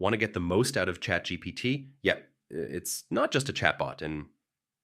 Want to get the most out of ChatGPT? Yep, it's not just a chatbot, and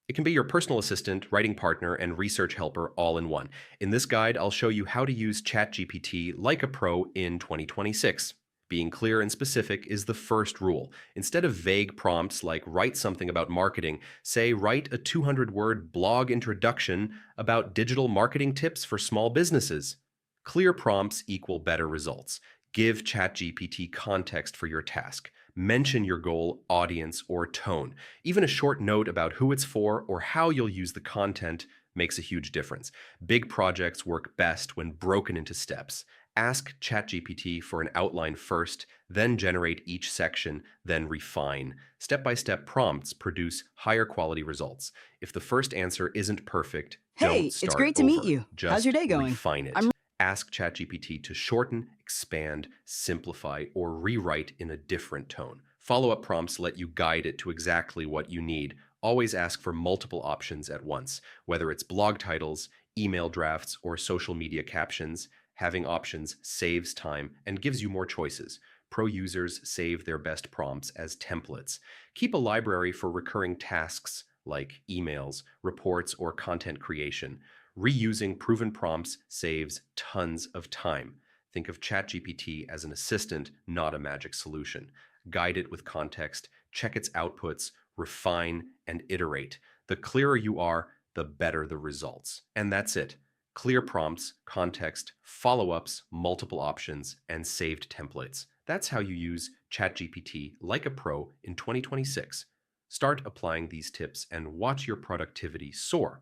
it can be your personal assistant, writing partner, and research helper all in one. In this guide, I'll show you how to use ChatGPT like a pro in 2026. Being clear and specific is the first rule. Instead of vague prompts like write something about marketing, say write a 200-word blog introduction about digital marketing tips for small businesses. Clear prompts equal better results. Give ChatGPT context for your task. Mention your goal, audience, or tone. Even a short note about who it's for or how you'll use the content makes a huge difference. Big projects work best when broken into steps. Ask ChatGPT for an outline first, then generate each section, then refine. Step-by-step prompts produce higher quality results. If the first answer isn't perfect, don't Hey, it's start great to meet over. you. How's your Just day going? refine it. I'm Ask ChatGPT to shorten, expand, simplify, or rewrite in a different tone. Follow-up prompts let you guide it to exactly what you need. Always ask for multiple options at once, whether it's blog titles, email drafts, or social media captions. Having options saves time and gives you more choices. Pro users save their best prompts as templates. Keep a library for recurring tasks like emails, reports, or content creation. Reusing proven prompts saves tons of time. Think of ChatGPT as an assistant, not a magic solution. Guide it with context, check its outputs, refine, and iterate. The clearer you are, the better the results. And that's it. Clear prompts, context, follow-ups, multiple options, and saved templates. That's how you use ChatGPT like a pro in 2026. Start applying these tips and watch your productivity soar.